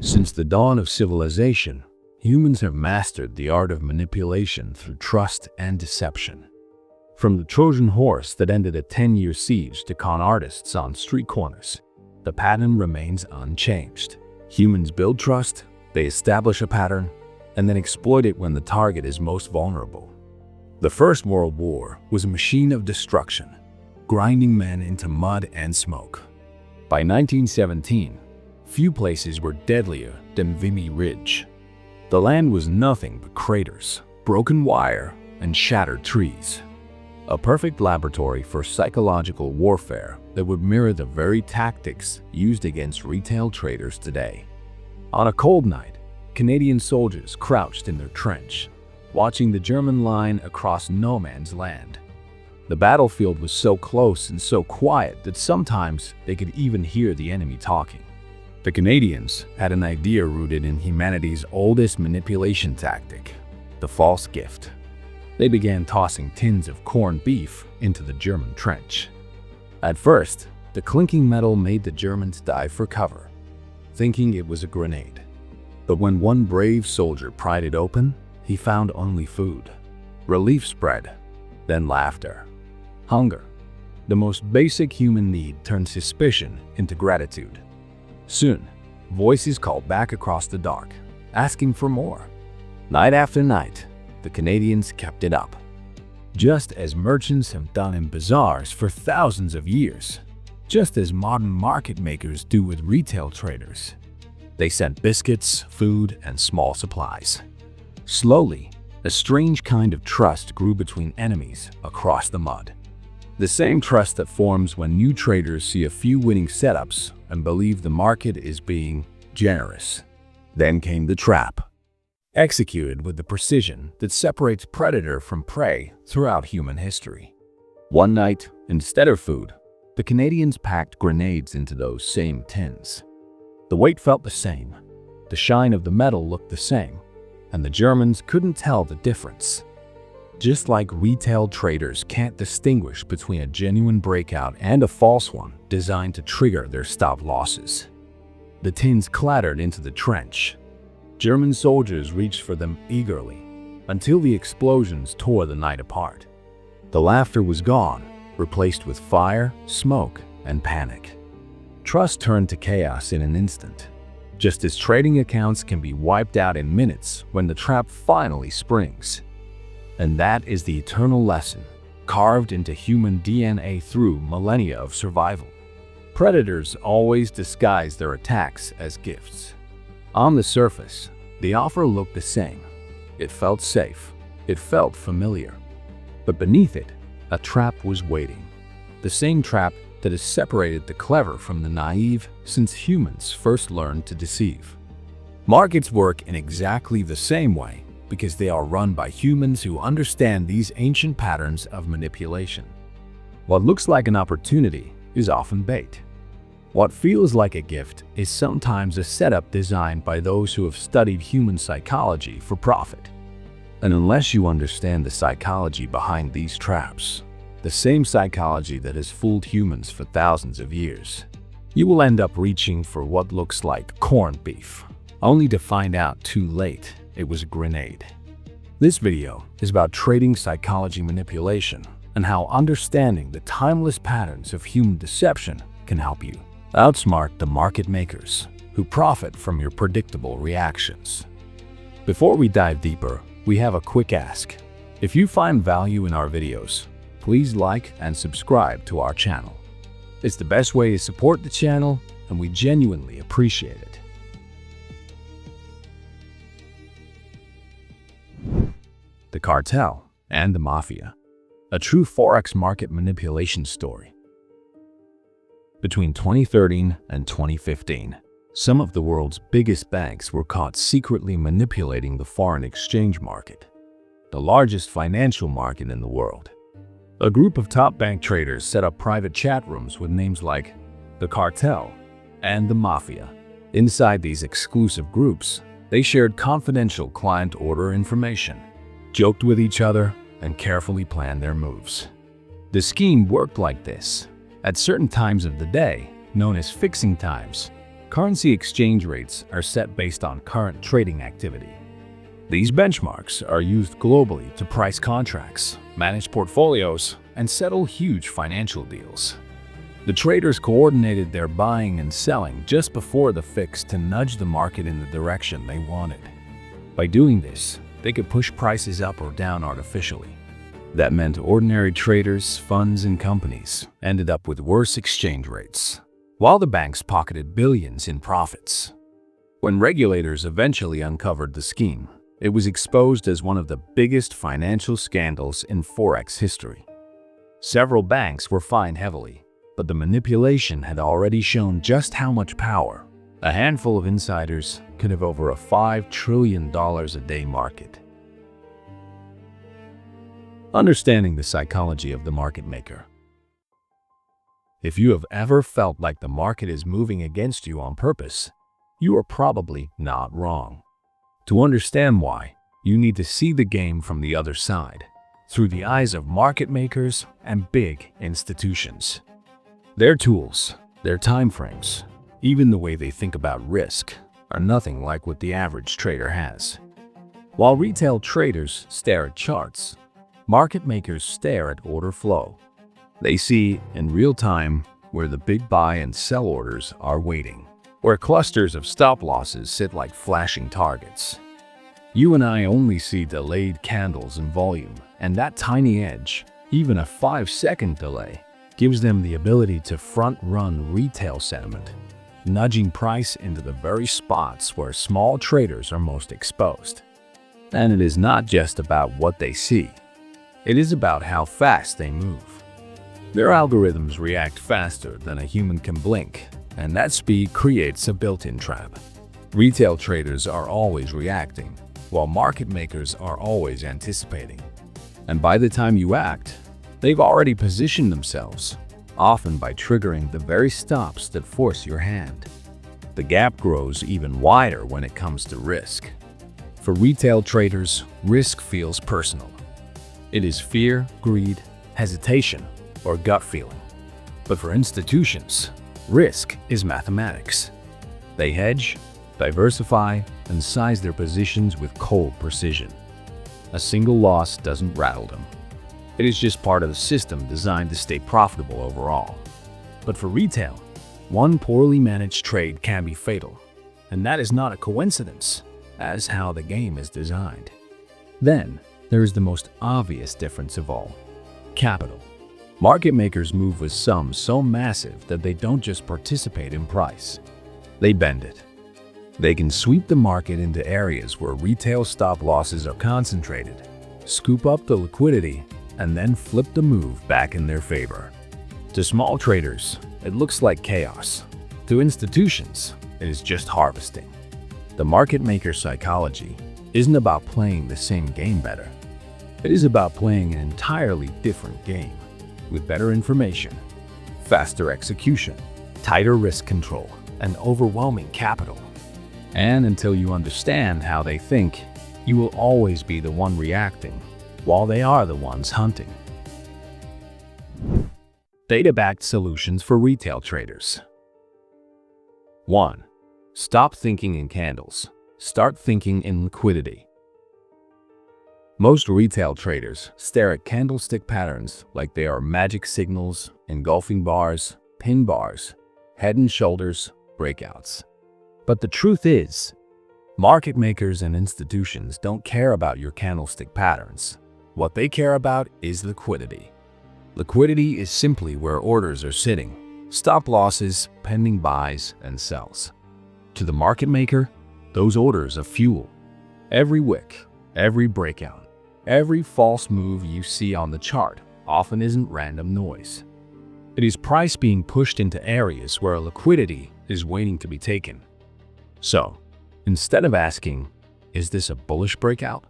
Since the dawn of civilization, humans have mastered the art of manipulation through trust and deception. From the Trojan horse that ended a 10-year siege to con artists on street corners, the pattern remains unchanged. Humans build trust, they establish a pattern, and then exploit it when the target is most vulnerable. The First World War was a machine of destruction, grinding men into mud and smoke. By 1917, few places were deadlier than Vimy Ridge. The land was nothing but craters, broken wire, and shattered trees. A perfect laboratory for psychological warfare that would mirror the very tactics used against retail traders today. On a cold night, Canadian soldiers crouched in their trench, watching the German line across no man's land. The battlefield was so close and so quiet that sometimes they could even hear the enemy talking. The Canadians had an idea rooted in humanity's oldest manipulation tactic, the false gift. They began tossing tins of corned beef into the German trench. At first, the clinking metal made the Germans dive for cover, thinking it was a grenade. But when one brave soldier pried it open, he found only food. Relief spread, then laughter. Hunger, the most basic human need, turned suspicion into gratitude. Soon, voices called back across the dark, asking for more. Night after night, the Canadians kept it up, just as merchants have done in bazaars for thousands of years, just as modern market makers do with retail traders. They sent biscuits, food, and small supplies. Slowly, a strange kind of trust grew between enemies across the mud. The same trust that forms when new traders see a few winning setups and believe the market is being generous. Then came the trap, executed with the precision that separates predator from prey throughout human history. One night, instead of food, the Canadians packed grenades into those same tins. The weight felt the same, the shine of the metal looked the same, and the Germans couldn't tell the difference. Just like retail traders can't distinguish between a genuine breakout and a false one designed to trigger their stop losses. The tins clattered into the trench. German soldiers reached for them eagerly until the explosions tore the night apart. The laughter was gone, replaced with fire, smoke, and panic. Trust turned to chaos in an instant, just as trading accounts can be wiped out in minutes when the trap finally springs. And that is the eternal lesson, carved into human DNA through millennia of survival. Predators always disguise their attacks as gifts. On the surface, the offer looked the same. It felt safe. It felt familiar. But beneath it, a trap was waiting. The same trap that has separated the clever from the naive since humans first learned to deceive. Markets work in exactly the same way because they are run by humans who understand these ancient patterns of manipulation. What looks like an opportunity is often bait. What feels like a gift is sometimes a setup designed by those who have studied human psychology for profit. And unless you understand the psychology behind these traps, the same psychology that has fooled humans for thousands of years, you will end up reaching for what looks like corned beef, only to find out too late it was a grenade. This video is about trading psychology manipulation and how understanding the timeless patterns of human deception can help you outsmart the market makers who profit from your predictable reactions. Before we dive deeper, we have a quick ask. If you find value in our videos, please like and subscribe to our channel. It's the best way to support the channel, and we genuinely appreciate it. The Cartel and the Mafia, a true Forex market manipulation story. Between 2013 and 2015, some of the world's biggest banks were caught secretly manipulating the foreign exchange market, the largest financial market in the world. A group of top bank traders set up private chat rooms with names like the Cartel and the Mafia. Inside these exclusive groups, they shared confidential client order information, joked with each other, and carefully planned their moves. The scheme worked like this. At certain times of the day, known as fixing times, Currency exchange rates are set based on current trading activity. These benchmarks are used globally to price contracts, manage portfolios, and settle huge financial deals. The traders coordinated their buying and selling just before the fix to nudge the market in the direction they wanted. By doing this, they could push prices up or down artificially. That meant ordinary traders, funds, and companies ended up with worse exchange rates, while the banks pocketed billions in profits. When regulators eventually uncovered the scheme, it was exposed as one of the biggest financial scandals in Forex history. Several banks were fined heavily, but the manipulation had already shown just how much power a handful of insiders could have over a $5 trillion a day market. Understanding the psychology of the market maker. If you have ever felt like the market is moving against you on purpose, you are probably not wrong. To understand why, you need to see the game from the other side, through the eyes of market makers and big institutions. Their tools, their timeframes, even the way they think about risk, are nothing like what the average trader has. While retail traders stare at charts, market makers stare at order flow. They see in real time where the big buy and sell orders are waiting, where clusters of stop losses sit like flashing targets. You and I only see delayed candles in volume, and that tiny edge, even a 5-second delay, gives them the ability to front-run retail sentiment, nudging price into the very spots where small traders are most exposed. And it is not just about what they see. It is about how fast they move. Their algorithms react faster than a human can blink, and that speed creates a built-in trap. Retail traders are always reacting, while market makers are always anticipating. And by the time you act, they've already positioned themselves, often by triggering the very stops that force your hand. The gap grows even wider when it comes to risk. For retail traders, risk feels personal. It is fear, greed, hesitation, or gut feeling. But for institutions, risk is mathematics. They hedge, diversify, and size their positions with cold precision. A single loss doesn't rattle them. It is just part of the system designed to stay profitable overall. But for retail, one poorly managed trade can be fatal, and that is not a coincidence, as how the game is designed. Then, there is the most obvious difference of all: capital. Market makers move with sums so massive that they don't just participate in price, they bend it. They can sweep the market into areas where retail stop losses are concentrated, scoop up the liquidity, and then flip the move back in their favor. To small traders, it looks like chaos. To institutions, it is just harvesting. The market maker psychology isn't about playing the same game better. It is about playing an entirely different game, with better information, faster execution, tighter risk control, and overwhelming capital. And until you understand how they think, you will always be the one reacting, while they are the ones hunting. Data-backed solutions for retail traders. 1. Stop thinking in candles. Start thinking in liquidity. Most retail traders stare at candlestick patterns like they are magic signals, engulfing bars, pin bars, head and shoulders, breakouts. But the truth is, market makers and institutions don't care about your candlestick patterns. What they care about is liquidity. Liquidity is simply where orders are sitting, stop losses, pending buys, and sells. To the market maker, those orders are fuel. Every wick, every breakout, every false move you see on the chart often isn't random noise. It is price being pushed into areas where liquidity is waiting to be taken. So, instead of asking, "Is this a bullish breakout?"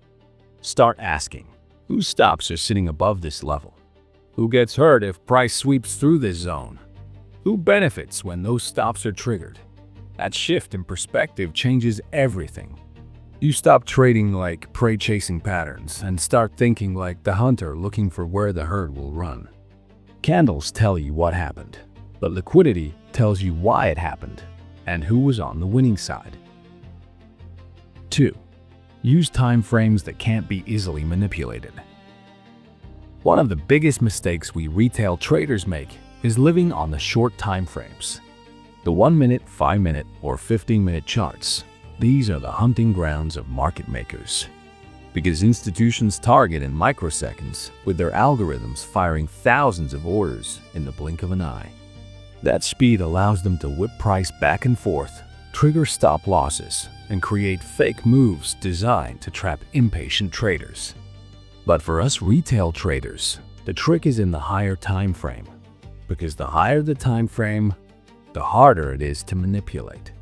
start asking, "Whose stops are sitting above this level? Who gets hurt if price sweeps through this zone? Who benefits when those stops are triggered?" That shift in perspective changes everything. You stop trading like prey chasing patterns and start thinking like the hunter looking for where the herd will run. Candles tell you what happened, but liquidity tells you why it happened. and who was on the winning side. 2. Use time frames that can't be easily manipulated. One of the biggest mistakes we retail traders make is living on the short time frames. The 1-minute, 5-minute, or 15-minute charts. These are the hunting grounds of market makers. Because institutions target in microseconds with their algorithms firing thousands of orders in the blink of an eye. That speed allows them to whip price back and forth, trigger stop losses, and create fake moves designed to trap impatient traders. But for us retail traders, the trick is in the higher time frame. Because the higher the time frame, the harder it is to manipulate.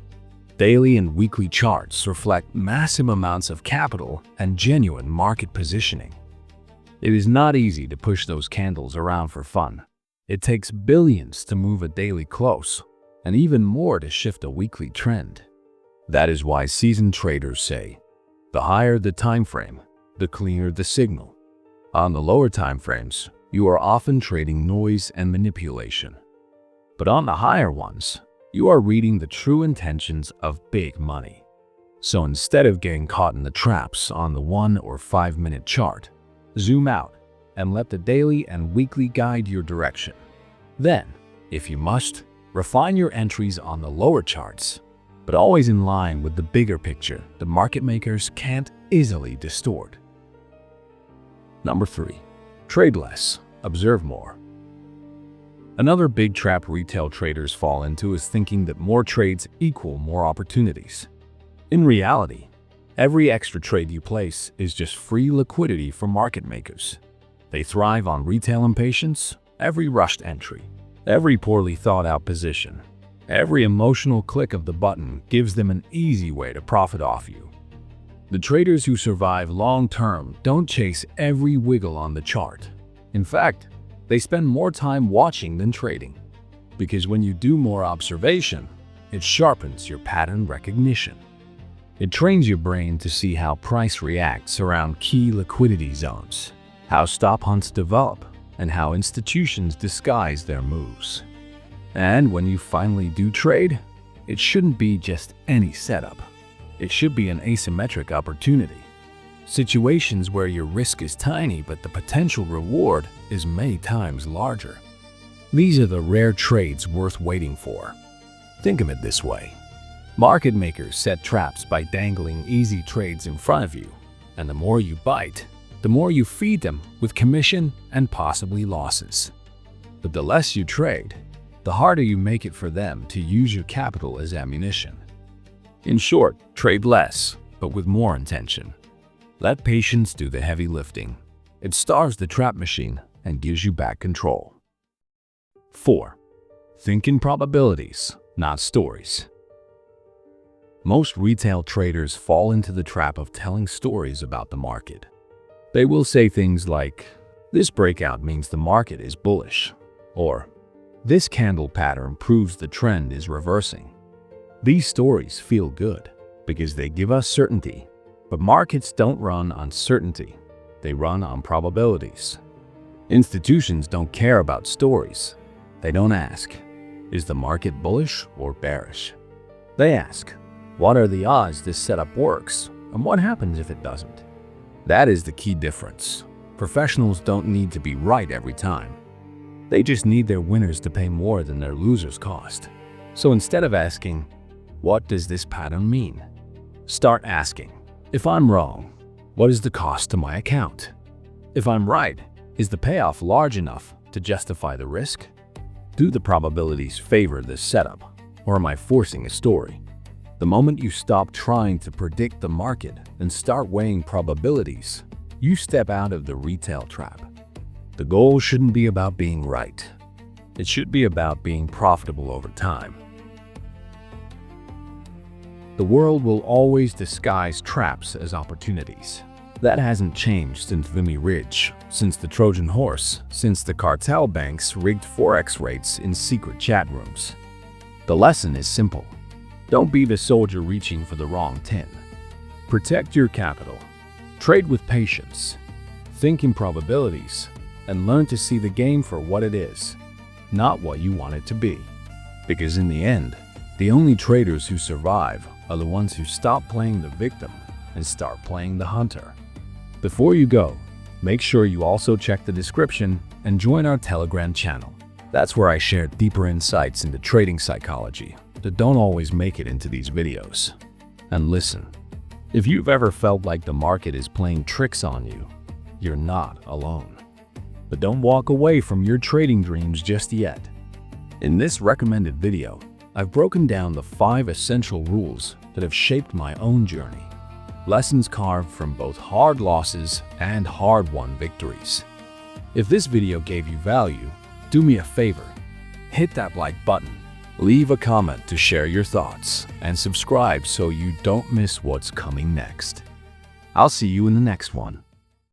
Daily and weekly charts reflect massive amounts of capital and genuine market positioning. It is not easy to push those candles around for fun. It takes billions to move a daily close, and even more to shift a weekly trend. That is why seasoned traders say, the higher the time frame, the clearer the signal. On the lower time frames, you are often trading noise and manipulation. But on the higher ones, you are reading the true intentions of big money. So instead of getting caught in the traps on the 1 or 5-minute chart, zoom out and let the daily and weekly guide your direction. Then, if you must, refine your entries on the lower charts, but always in line with the bigger picture the market makers can't easily distort. Number 3. Trade less, observe more. Another big trap retail traders fall into is thinking that more trades equal more opportunities. In reality, every extra trade you place is just free liquidity for market makers. They thrive on retail impatience, every rushed entry, every poorly thought out position. Every emotional click of the button gives them an easy way to profit off you. The traders who survive long-term don't chase every wiggle on the chart. In fact, they spend more time watching than trading. Because when you do more observation, it sharpens your pattern recognition. It trains your brain to see how price reacts around key liquidity zones, how stop hunts develop, and how institutions disguise their moves. And when you finally do trade, it shouldn't be just any setup. It should be an asymmetric opportunity. Situations where your risk is tiny but the potential reward is many times larger. These are the rare trades worth waiting for. Think of it this way. Market makers set traps by dangling easy trades in front of you, and the more you bite, the more you feed them with commission and possibly losses. But the less you trade, the harder you make it for them to use your capital as ammunition. In short, trade less, but with more intention. Let patience do the heavy lifting. It starves the trap machine and gives you back control. 4. Think in probabilities, not stories. Most retail traders fall into the trap of telling stories about the market. They will say things like, "This breakout means the market is bullish," or "This candle pattern proves the trend is reversing." These stories feel good because they give us certainty. But markets don't run on certainty, they run on probabilities. Institutions don't care about stories. They don't ask, is the market bullish or bearish? They ask, what are the odds this setup works, and what happens if it doesn't? That is the key difference. Professionals don't need to be right every time. They just need their winners to pay more than their losers cost. So instead of asking, what does this pattern mean? Start asking, if I'm wrong, what is the cost to my account? If I'm right, is the payoff large enough to justify the risk? Do the probabilities favor this setup, or am I forcing a story? The moment you stop trying to predict the market and start weighing probabilities, you step out of the retail trap. The goal shouldn't be about being right. It should be about being profitable over time. The world will always disguise traps as opportunities. That hasn't changed since Vimy Ridge, since the Trojan Horse, since the cartel banks rigged Forex rates in secret chat rooms. The lesson is simple. Don't be the soldier reaching for the wrong tin. Protect your capital. Trade with patience. Think in probabilities, and learn to see the game for what it is, not what you want it to be. Because in the end, The only traders who survive are the ones who stop playing the victim and start playing the hunter. Before you go, make sure you also check the description and join our Telegram channel. That's where I share deeper insights into trading psychology that don't always make it into these videos. And listen, if you've ever felt like the market is playing tricks on you, you're not alone. But don't walk away from your trading dreams just yet. In this recommended video, I've broken down the 5 essential rules that have shaped my own journey. Lessons carved from both hard losses and hard-won victories. If this video gave you value, do me a favor. Hit that like button, leave a comment to share your thoughts, and subscribe so you don't miss what's coming next. I'll see you in the next one.